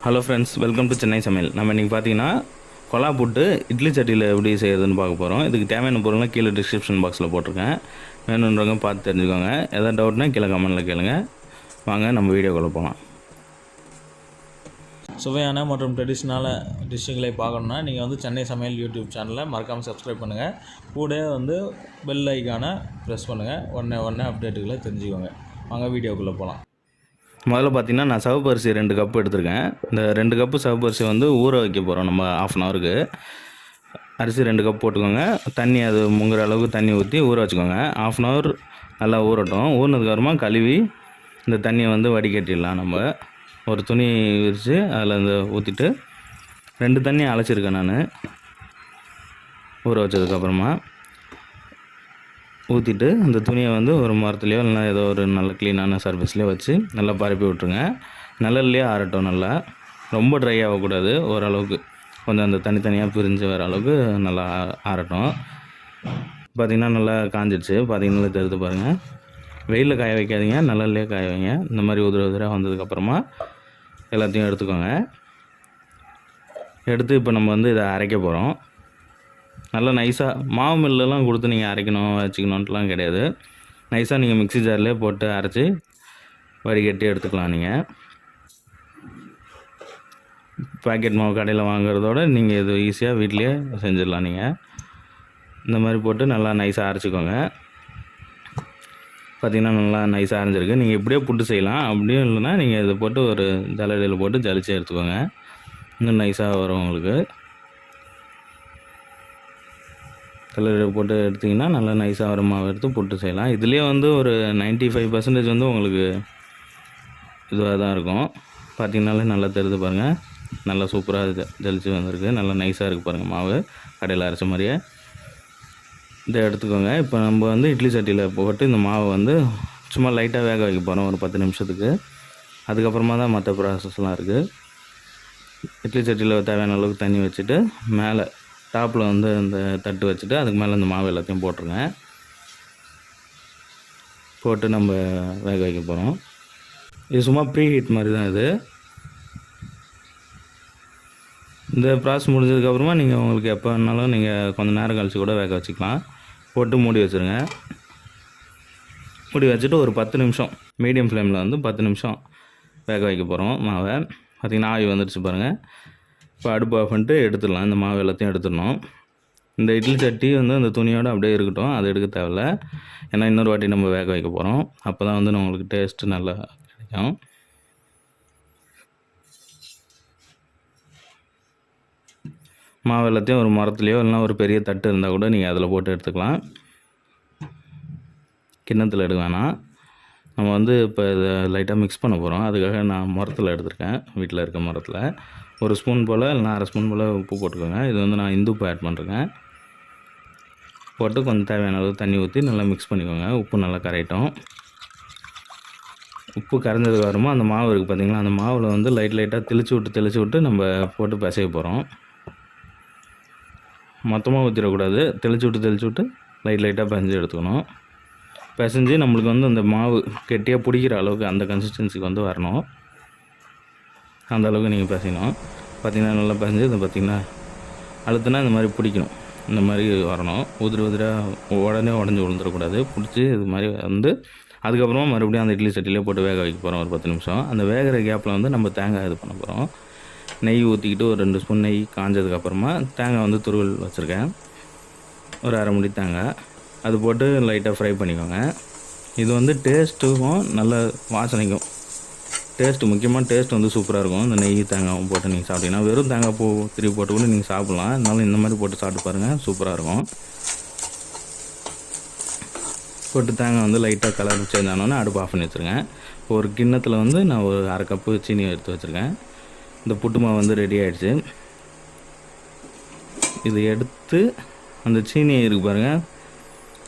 Hello friends, welcome to Chennai சமையல். நம்ம இன்றைக்கி பார்த்தீங்கன்னா கொலா புட்டு இட்லி சட்டியில் எப்படி செய்யறதுன்னு பார்க்க போகிறோம். இதுக்கு தேவையான பொருள்லாம் கீழே டிஸ்கிரிப்ஷன் பாக்ஸில் போட்டிருக்கேன். வேணுன்றவங்க பார்த்து தெரிஞ்சுக்கோங்க. எதாவது டவுட்னா கீழே கமெண்ட்டில் கேளுங்க. வாங்க நம்ம வீடியோக்குள்ளே போகலாம். சுவையான மற்றும் ட்ரெடிஷ்னலான டிஷ்ஷுகளை பார்க்கணுன்னா நீங்கள் சென்னை சமையல் யூடியூப் சேனலை மறக்காமல் சப்ஸ்கிரைப் பண்ணுங்கள். கூட பெல் ஐக்கானை ப்ரெஸ் பண்ணுங்கள். உடனே அப்டேட்டுகளை தெரிஞ்சுக்கோங்க. வாங்க வீடியோக்குள்ளே போகலாம். முதல்ல பார்த்தீங்கன்னா நான் சிவப்பு அரிசி 2 கப்பு எடுத்திருக்கேன். இந்த 2 கப்பு சிவப்பு அரிசி ஊற வைக்க போகிறோம். நம்ம 1/2 அன் ஹவருக்கு அரிசி 2 கப் போட்டுக்கோங்க. தண்ணி அது முங்குற அளவுக்கு தண்ணி ஊற்றி ஊற வச்சுக்கோங்க. 1/2 அன் ஹவர் நல்லா ஊறட்டும். ஊறினதுக்கப்புறமா கழுவி இந்த தண்ணியை வடிகட்டிடலாம். நம்ம ஒரு துணி விரித்து அதில் ஊற்றிட்டு 2 தண்ணி அலசிருக்கேன் நான் ஊற வச்சதுக்கப்புறமா. ஊற்றிட்டு அந்த துணியை ஒரு மரத்துலையோ இல்லைனா ஏதோ ஒரு நல்ல க்ளீனான சர்ஃபேஸ்லேயோ வச்சு நல்லா பரப்பி விட்ருங்க. நிழல்லையே ஆறட்டும். நல்லா ரொம்ப ட்ரை ஆகக்கூடாது. ஓரளவுக்கு கொஞ்சம் அந்த தனித்தனியாக பிரிஞ்சு வர அளவுக்கு நல்லா ஆறட்டும். பார்த்திங்கன்னா நல்லா காஞ்சிடுச்சு. பார்த்திங்கன்னா தெரிஞ்சு பாருங்கள். வெயிலில் காய வைக்காதீங்க, நிழல்லையே காய வைங்க. இந்த மாதிரி உதிராக வந்ததுக்கப்புறமா எல்லாத்தையும் எடுத்துக்கோங்க. எடுத்து இப்போ நம்ம இதை அரைக்க போகிறோம். நல்லா நைஸாக மாவு மில்லெலாம் கொடுத்து நீங்கள் அரைக்கணும் வச்சுக்கணுன்ட்டுலாம் கிடையாது. நைஸாக நீங்கள் மிக்ஸி ஜார்லேயே போட்டு அரைச்சி வடிகட்டி எடுத்துக்கலாம். நீங்கள் பேக்கெட் மாவு கடையில் வாங்குறதோட நீங்கள் இது ஈஸியாக வீட்லேயே செஞ்சிடலாம். நீங்கள் இந்த மாதிரி போட்டு நல்லா நைஸாக அரைச்சிக்கோங்க. பார்த்திங்கன்னா நல்லா நைஸாக அரைஞ்சிருக்கு. நீங்கள் இப்படியே புட்டு செய்யலாம். அப்படியும் இல்லைன்னா நீங்கள் இதை போட்டு ஒரு ஜல்லடையில் போட்டு ஜலிச்சு எடுத்துக்கோங்க. இன்னும் நைஸாக வரும் உங்களுக்கு. கலர் போட்டு எடுத்திங்கன்னா நல்லா நைஸாக வர மாவு எடுத்து புட்டு செய்யலாம். இதுலேயே ஒரு 95% உங்களுக்கு இதுவாக தான் இருக்கும். பார்த்திங்கனாலே நல்லா தெரிஞ்சு பாருங்கள். நல்லா சூப்பராக ஜலிச்சு வந்திருக்கு. நல்லா நைஸாக இருக்குது பாருங்கள். மாவு கடையில் அரைச்ச மாதிரியே. இதை எடுத்துக்கோங்க. இப்போ நம்ம இட்லி சட்டியில் போட்டு இந்த மாவை சும்மா லைட்டாக வேக வைக்க போகிறோம் ஒரு 10 நிமிஷத்துக்கு. அதுக்கப்புறமா தான் மற்ற ப்ராசஸ்லாம் இருக்குது. இட்லி சட்டியில் தேவையான அளவுக்கு தண்ணி வச்சுட்டு மேலே டாப்பில் இந்த தட்டு வச்சுட்டு அதுக்கு மேலே இந்த மாவு எல்லாத்தையும் போட்டுருங்க. போட்டு நம்ம வேக வைக்க போகிறோம். இது சும்மா ப்ரீ ஹீட் மாதிரி தான். இது இந்த ப்ராசஸ் முடிஞ்சதுக்கப்புறமா நீங்கள் உங்களுக்கு எப்போ வேணாலும் நீங்கள் கொஞ்சம் நேரம் கழித்து கூட வேக வச்சுக்கலாம். போட்டு மூடி வச்சுருங்க. மூடி வச்சுட்டு ஒரு 10 நிமிஷம் மீடியம் ஃப்ளேமில் 10 நிமிஷம் வேக வைக்க போகிறோம் மாவை. பார்த்திங்கன்னா ஆவி வந்துடுச்சு பாருங்கள். இப்போ அடுப்பு ஆஃப் பண்ணிட்டு எடுத்துடலாம். இந்த மாவு எல்லாத்தையும் எடுத்துடணும். இந்த இட்லி சட்டி அந்த துணியோடு அப்படியே இருக்கட்டும். அது எடுக்க தேவையில்ல. ஏன்னா இன்னொரு வாட்டி நம்ம வேக வைக்க போகிறோம். அப்போ தான் நம்மளுக்கு டேஸ்ட்டு நல்லா கிடைக்கும். மாவு எல்லாத்தையும் ஒரு மரத்துலையோ இல்லைனா ஒரு பெரிய தட்டு இருந்தால் கூட நீங்கள் அதில் போட்டு எடுத்துக்கலாம். கிண்ணத்தில் எடுக்க வேணாம். நம்ம இப்போ இதை லைட்டாக மிக்ஸ் பண்ண போகிறோம். அதுக்காக நான் மரத்தில் எடுத்திருக்கேன். வீட்டில் இருக்க மரத்தில் ஒரு ஸ்பூன் போல் இல்லைனா அரை ஸ்பூன் போல் உப்பு போட்டுக்கோங்க. இது நான் இந்துப்பு ஆட் பண்ணுறேங்க. போட்டு கொஞ்சம் தேவையான அளவு தண்ணி ஊற்றி நல்லா மிக்ஸ் பண்ணிக்கோங்க. உப்பு நல்லா கரையட்டும். உப்பு கரைஞ்சதுக்கு அப்புறமா அந்த மாவு இருக்குது பார்த்திங்களா, அந்த மாவில் லைட்டாக தெளித்து விட்டு நம்ம போட்டு பிசைய போகிறோம். மொத்தமாக ஊற்றிடக்கூடாது. தெளித்து விட்டு லைட்டாக பிசைஞ்சு எடுத்துக்கணும். பிசைஞ்சு நம்மளுக்கு அந்த மாவு கெட்டியாக பிடிக்கிற அளவுக்கு அந்த கன்சிஸ்டன்சிக்கு வரணும். அந்த அளவுக்கு நீங்கள் பிசையணும். பார்த்திங்கன்னா நல்லா பிசைஞ்சு இதை பார்த்திங்கன்னா அழுத்தினா இந்த மாதிரி பிடிக்கணும். இந்த மாதிரி வரணும். உதிராக உடனே உடஞ்சி விழுந்துடக்கூடாது. பிடிச்சி இது மாதிரி அதுக்கப்புறமா மறுபடியும் அந்த இட்லி சட்டிலே போட்டு வேக வைக்க போகிறோம் ஒரு 10 நிமிஷம். அந்த வேகிற கேப்பில் நம்ம தேங்காய் இது பண்ண போகிறோம். நெய் ஊற்றிக்கிட்டு ஒரு 2 ஸ்பூன் நெய் காஞ்சதுக்கப்புறமா தேங்காய் துருவல் வச்சுருக்கேன். ஒரு அரை முடி தேங்காய் அது போட்டு லைட்டாக ஃப்ரை பண்ணிக்கோங்க. இது டேஸ்ட்டுக்கும் நல்ல வாசனைக்கும் முக்கியமாக டேஸ்ட் சூப்பராக இருக்கும். இந்த நெய் தேங்காயும் போட்டு நீங்கள் சாப்பிட்டீங்கன்னா வெறும் தேங்காய் பூ திருப்பி போட்டு கூட நீங்கள் சாப்பிட்லாம். இருந்தாலும் இந்த மாதிரி போட்டு சாப்பிட்டு பாருங்கள், சூப்பராக இருக்கும். போட்டு தேங்காய் லைட்டாக கலர் சேஞ்ச் ஆனோன்னே அடுப்பு ஆஃப் பண்ணி வச்சுருங்க. இப்போ ஒரு கிண்ணத்தில் நான் ஒரு அரை கப்பு சீனி எடுத்து வச்சுருக்கேன். இந்த புட்டு மாவு ரெடி ஆகிடுச்சு. இது எடுத்து அந்த சீனி இருக்குது பாருங்கள்,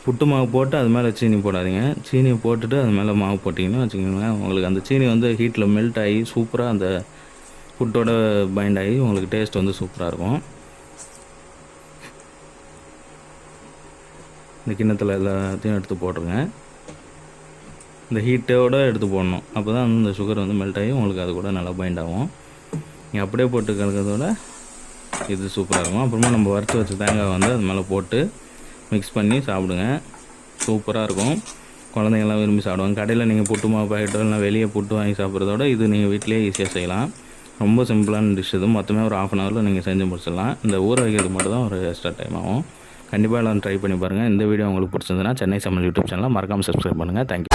புட்டு மாவு போட்டு அது மேலே சீனி போடாதீங்க. சீனியை போட்டுட்டு அது மேலே மாவு போட்டிங்கன்னா வச்சுக்கோங்களேன், உங்களுக்கு அந்த சீனி ஹீட்டில் மெல்ட் ஆகி சூப்பராக அந்த புட்டோட பைண்ட் ஆகி உங்களுக்கு டேஸ்ட் சூப்பராக இருக்கும். இந்த கிண்ணத்தில் எல்லாத்தையும் எடுத்து போட்டுருங்க. இந்த ஹீட்டோடு எடுத்து போடணும். அப்போ தான் இந்த சுகர் மெல்ட் ஆகி உங்களுக்கு அது கூட நல்லா பைண்ட் ஆகும். நீங்கள் அப்படியே போட்டு கலக்கிறதோட இது சூப்பராக இருக்கும். அப்புறமா நம்ம வறுத்து வச்ச தேங்காய் வந்து அது மேலே போட்டு மிக்ஸ் பண்ணி சாப்பிடுங்க. சூப்பராக இருக்கும். குழந்தைங்கள்லாம் விரும்பி சாப்பிடுவாங்க. கடையில் நீங்கள் புட்டு மாவு பாக்கெட்டோ இல்லை வெளியே புட்டு வாங்கி சாப்பிட்றதோட இது நீங்கள் வீட்டிலேயே ஈஸியாக செய்யலாம். ரொம்ப சிம்பிளான டிஷ் இது. மொத்தமே ஒரு 1/2 ஹவரில் நீங்கள் செஞ்சு முடிச்சிடலாம். இந்த ஊற வைக்கிறது மட்டும் தான் ஒரு எக்ஸ்ட்ரா டைம் ஆகும். கண்டிப்பாக எல்லாம் ட்ரை பண்ணி பாருங்கள். இந்த வீடியோ உங்களுக்கு பிடிச்சிருந்ததுன்னா சென்னை சமையல் யூடியூப் சேனலை மறக்காமல் சப்ஸ்கிரைப் பண்ணுங்கள். தேங்க்யூ.